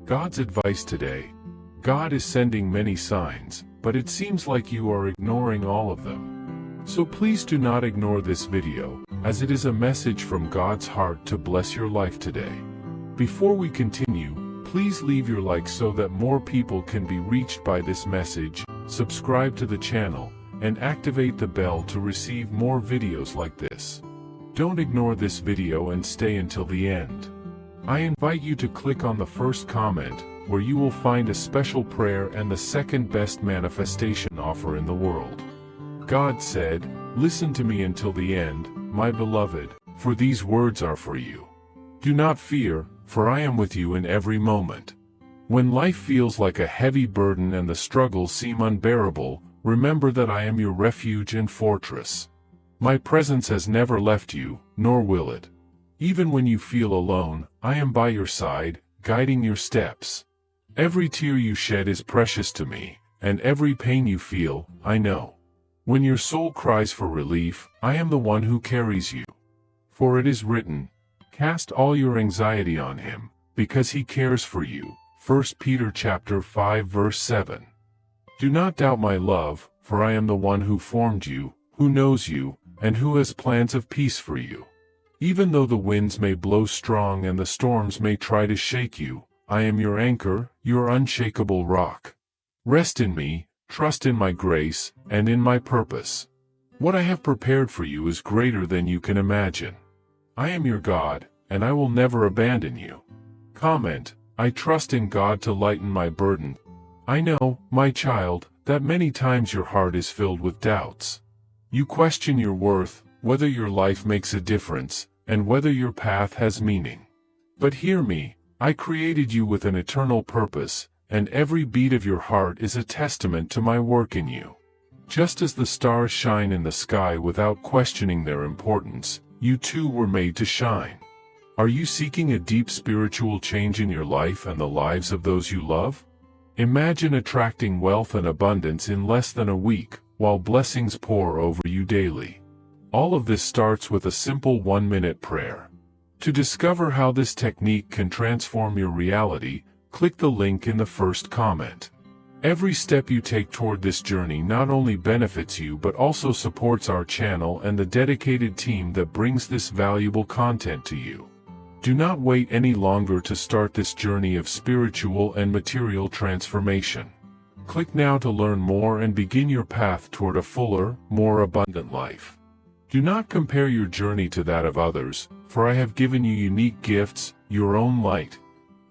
God's advice today. God is sending many signs, but it seems like you are ignoring all of them. So please do not ignore this video, as it is a message from God's heart to bless your life today. Before we continue, please leave your like so that more people can be reached by this message, subscribe to the channel, and activate the bell to receive more videos like this. Don't ignore this video and stay until the end. I invite you to click on the first comment, where you will find a special prayer and the second best manifestation offer in the world. God said, "Listen to me until the end, my beloved, for these words are for you. Do not fear, for I am with you in every moment." When life feels like a heavy burden and the struggles seem unbearable, remember that I am your refuge and fortress. My presence has never left you, nor will it. Even when you feel alone, I am by your side, guiding your steps. Every tear you shed is precious to me, and every pain you feel, I know. When your soul cries for relief, I am the one who carries you. For it is written, "Cast all your anxiety on him, because he cares for you." 1 Peter chapter 5 verse 7. Do not doubt my love, for I am the one who formed you, who knows you, and who has plans of peace for you. Even though the winds may blow strong and the storms may try to shake you, I am your anchor, your unshakable rock. Rest in me, trust in my grace, and in my purpose. What I have prepared for you is greater than you can imagine. I am your God, and I will never abandon you. Comment, I trust in God to lighten my burden. I know, my child, that many times your heart is filled with doubts. You question your worth, whether your life makes a difference, and whether your path has meaning. But hear me, I created you with an eternal purpose, and every beat of your heart is a testament to my work in you. Just as the stars shine in the sky without questioning their importance, you too were made to shine. Are you seeking a deep spiritual change in your life and the lives of those you love? Imagine attracting wealth and abundance in less than a week, while blessings pour over you daily. All of this starts with a simple 1-minute prayer. To discover how this technique can transform your reality, click the link in the first comment. Every step you take toward this journey not only benefits you but also supports our channel and the dedicated team that brings this valuable content to you. Do not wait any longer to start this journey of spiritual and material transformation. Click now to learn more and begin your path toward a fuller, more abundant life. Do not compare your journey to that of others, for I have given you unique gifts, your own light.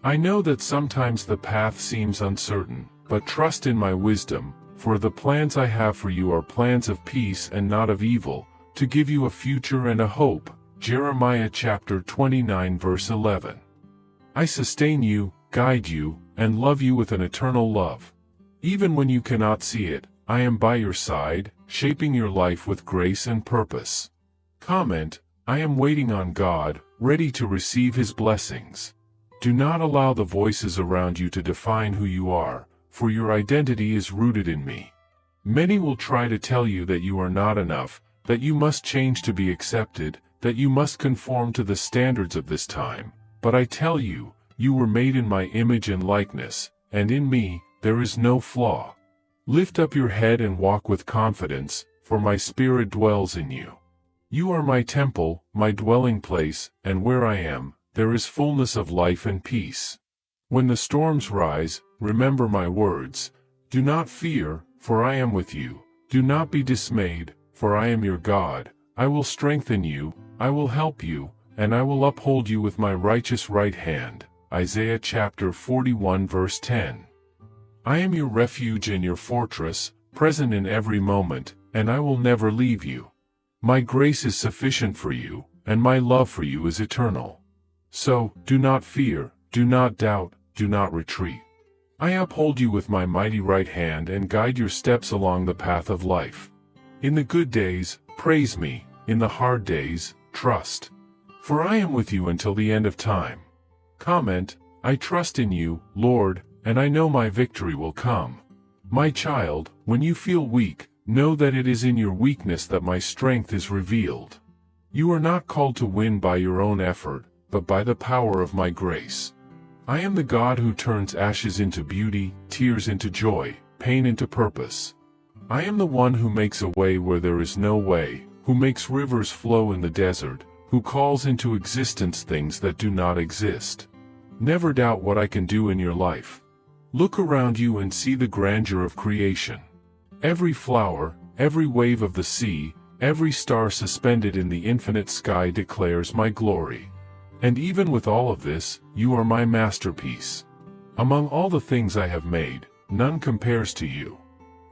I know that sometimes the path seems uncertain, but trust in my wisdom, for the plans I have for you are plans of peace and not of evil, to give you a future and a hope. Jeremiah chapter 29 verse 11. I sustain you, guide you, and love you with an eternal love. Even when you cannot see it, I am by your side, shaping your life with grace and purpose. Comment, I am waiting on God, ready to receive His blessings. Do not allow the voices around you to define who you are, for your identity is rooted in me. Many will try to tell you that you are not enough, that you must change to be accepted, that you must conform to the standards of this time, but I tell you, you were made in my image and likeness, and in me, there is no flaw. Lift up your head and walk with confidence, for my spirit dwells in you. You are my temple, my dwelling place, and where I am, there is fullness of life and peace. When the storms rise, remember my words. Do not fear, for I am with you. Do not be dismayed, for I am your God. I will strengthen you, I will help you, and I will uphold you with my righteous right hand. Isaiah chapter 41 verse 10. I am your refuge and your fortress, present in every moment, and I will never leave you. My grace is sufficient for you, and my love for you is eternal. So, do not fear, do not doubt, do not retreat. I uphold you with my mighty right hand and guide your steps along the path of life. In the good days, praise me, in the hard days, trust. For I am with you until the end of time. Comment, I trust in you, Lord, and I know my victory will come. My child, when you feel weak, know that it is in your weakness that my strength is revealed. You are not called to win by your own effort, but by the power of my grace. I am the God who turns ashes into beauty, tears into joy, pain into purpose. I am the one who makes a way where there is no way, who makes rivers flow in the desert, who calls into existence things that do not exist. Never doubt what I can do in your life. Look around you and see the grandeur of creation. Every flower, every wave of the sea, every star suspended in the infinite sky declares my glory. And even with all of this, you are my masterpiece. Among all the things I have made, none compares to you.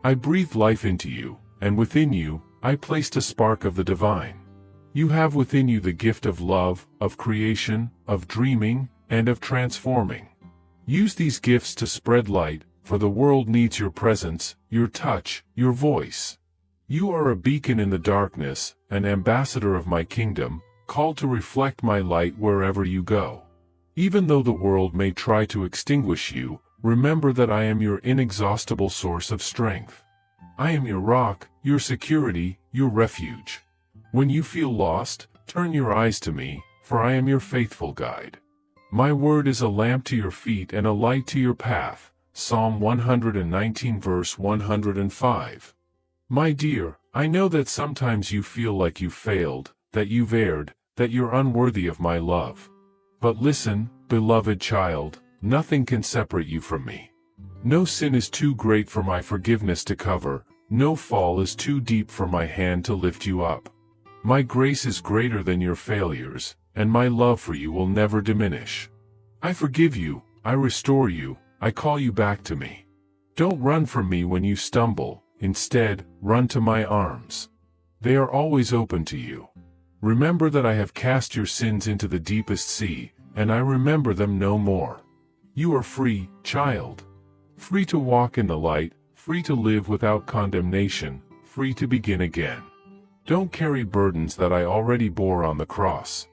I breathed life into you, and within you, I placed a spark of the divine. You have within you the gift of love, of creation, of dreaming, and of transforming. Use these gifts to spread light, for the world needs your presence, your touch, your voice. You are a beacon in the darkness, an ambassador of my kingdom, called to reflect my light wherever you go. Even though the world may try to extinguish you, remember that I am your inexhaustible source of strength. I am your rock, your security, your refuge. When you feel lost, turn your eyes to me, for I am your faithful guide. My word is a lamp to your feet and a light to your path. Psalm 119 verse 105. My dear, I know that sometimes you feel like you failed, that you've erred, that you're unworthy of my love. But listen, beloved child, nothing can separate you from me. No sin is too great for my forgiveness to cover, no fall is too deep for my hand to lift you up. My grace is greater than your failures, and my love for you will never diminish. I forgive you, I restore you, I call you back to me. Don't run from me when you stumble, instead, run to my arms. They are always open to you. Remember that I have cast your sins into the deepest sea, and I remember them no more. You are free, child. Free to walk in the light, free to live without condemnation, free to begin again. Don't carry burdens that I already bore on the cross.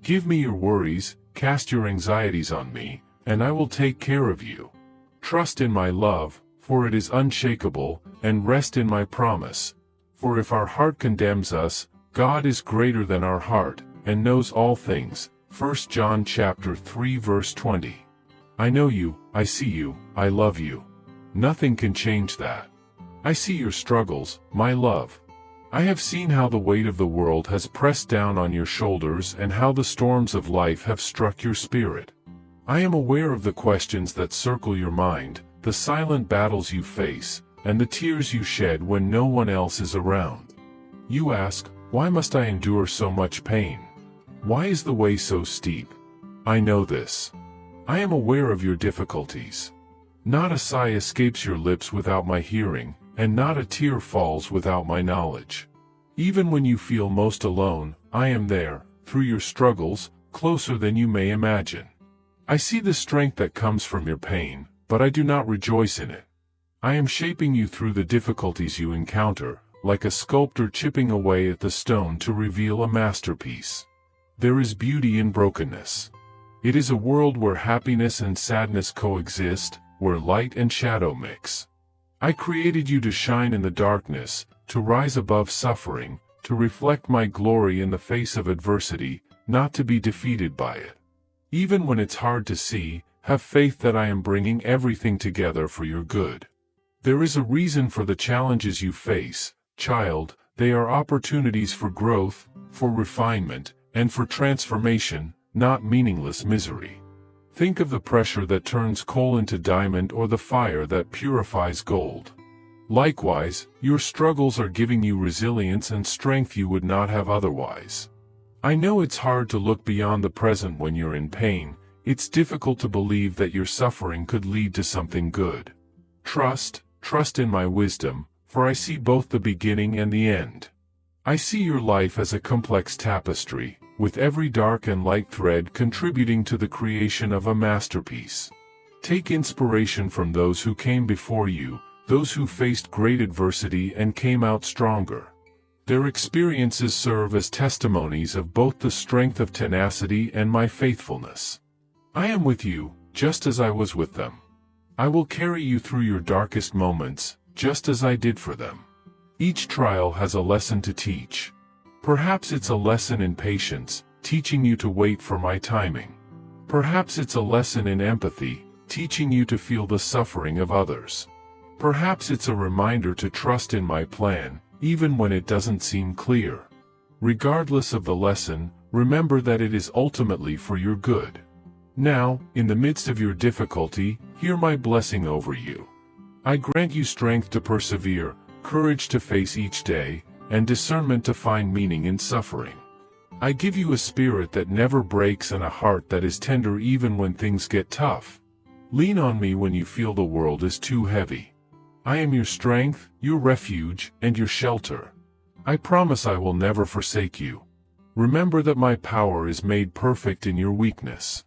Give me your worries, cast your anxieties on me, and I will take care of you. Trust in my love, for it is unshakable, and rest in my promise. For if our heart condemns us, God is greater than our heart, and knows all things. 1 John chapter 3 verse 20. I know you, I see you, I love you. Nothing can change that. I see your struggles, my love. I have seen how the weight of the world has pressed down on your shoulders and how the storms of life have struck your spirit. I am aware of the questions that circle your mind, the silent battles you face, and the tears you shed when no one else is around. You ask, why must I endure so much pain? Why is the way so steep? I know this. I am aware of your difficulties. Not a sigh escapes your lips without my hearing, and not a tear falls without my knowledge. Even when you feel most alone, I am there, through your struggles, closer than you may imagine. I see the strength that comes from your pain, but I do not rejoice in it. I am shaping you through the difficulties you encounter, like a sculptor chipping away at the stone to reveal a masterpiece. There is beauty in brokenness. It is a world where happiness and sadness coexist, where light and shadow mix. I created you to shine in the darkness, to rise above suffering, to reflect my glory in the face of adversity, not to be defeated by it. Even when it's hard to see, have faith that I am bringing everything together for your good. There is a reason for the challenges you face, child. They are opportunities for growth, for refinement, and for transformation, not meaningless misery. Think of the pressure that turns coal into diamond or the fire that purifies gold. Likewise, your struggles are giving you resilience and strength you would not have otherwise. I know it's hard to look beyond the present when you're in pain. It's difficult to believe that your suffering could lead to something good. Trust in my wisdom, for I see both the beginning and the end. I see your life as a complex tapestry, with every dark and light thread contributing to the creation of a masterpiece. Take inspiration from those who came before you, those who faced great adversity and came out stronger. Their experiences serve as testimonies of both the strength of tenacity and my faithfulness. I am with you, just as I was with them. I will carry you through your darkest moments, just as I did for them. Each trial has a lesson to teach. Perhaps it's a lesson in patience, teaching you to wait for my timing. Perhaps it's a lesson in empathy, teaching you to feel the suffering of others. Perhaps it's a reminder to trust in my plan, even when it doesn't seem clear. Regardless of the lesson, remember that it is ultimately for your good. Now, in the midst of your difficulty, hear my blessing over you. I grant you strength to persevere, courage to face each day, and discernment to find meaning in suffering. I give you a spirit that never breaks and a heart that is tender even when things get tough. Lean on me when you feel the world is too heavy. I am your strength, your refuge, and your shelter. I promise I will never forsake you. Remember that my power is made perfect in your weakness.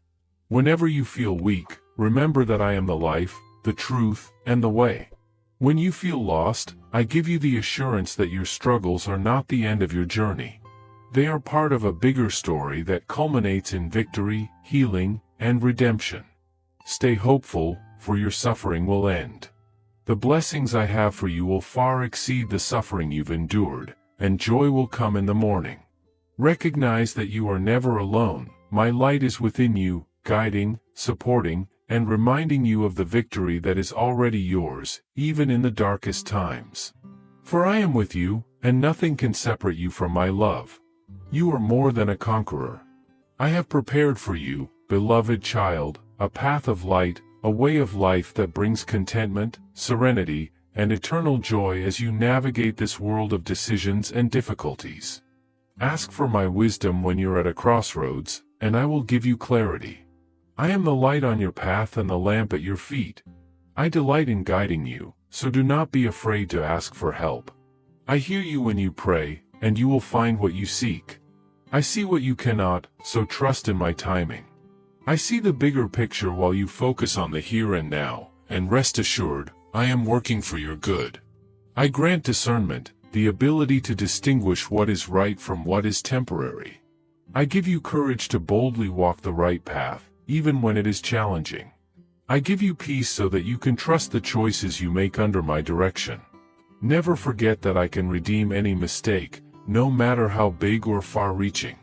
Whenever you feel weak, remember that I am the life, the truth, and the way. When you feel lost, I give you the assurance that your struggles are not the end of your journey. They are part of a bigger story that culminates in victory, healing, and redemption. Stay hopeful, for your suffering will end. The blessings I have for you will far exceed the suffering you've endured, and joy will come in the morning. Recognize that you are never alone. My light is within you, guiding, supporting, and reminding you of the victory that is already yours, even in the darkest times. For I am with you, and nothing can separate you from my love. You are more than a conqueror. I have prepared for you, beloved child, a path of light, a way of life that brings contentment, serenity, and eternal joy as you navigate this world of decisions and difficulties. Ask for my wisdom when you're at a crossroads, and I will give you clarity. I am the light on your path and the lamp at your feet. I delight in guiding you, so do not be afraid to ask for help. I hear you when you pray, and you will find what you seek. I see what you cannot, so trust in my timing. I see the bigger picture while you focus on the here and now, and rest assured, I am working for your good. I grant discernment, the ability to distinguish what is right from what is temporary. I give you courage to boldly walk the right path, even when it is challenging. I give you peace so that you can trust the choices you make under my direction. Never forget that I can redeem any mistake, no matter how big or far-reaching.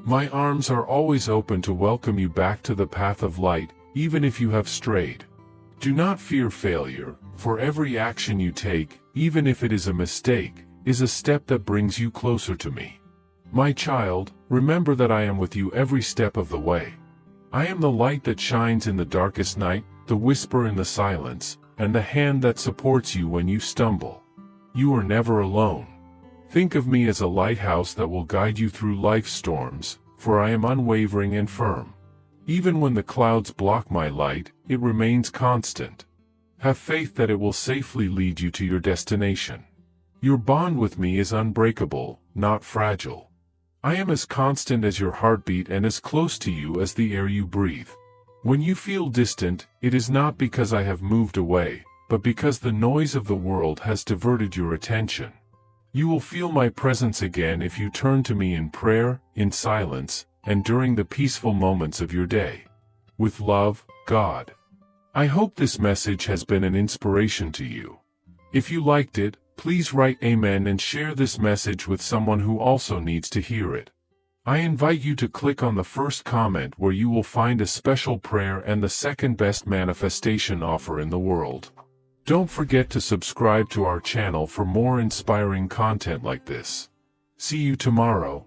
My arms are always open to welcome you back to the path of light, even if you have strayed. Do not fear failure, for every action you take, even if it is a mistake, is a step that brings you closer to me. My child, remember that I am with you every step of the way. I am the light that shines in the darkest night, the whisper in the silence, and the hand that supports you when you stumble. You are never alone. Think of me as a lighthouse that will guide you through life's storms, for I am unwavering and firm. Even when the clouds block my light, it remains constant. Have faith that it will safely lead you to your destination. Your bond with me is unbreakable, not fragile. I am as constant as your heartbeat and as close to you as the air you breathe. When you feel distant, it is not because I have moved away, but because the noise of the world has diverted your attention. You will feel my presence again if you turn to me in prayer, in silence, and during the peaceful moments of your day. With love, God. I hope this message has been an inspiration to you. If you liked it, please write Amen and share this message with someone who also needs to hear it. I invite you to click on the first comment where you will find a special prayer and the second best manifestation offer in the world. Don't forget to subscribe to our channel for more inspiring content like this. See you tomorrow.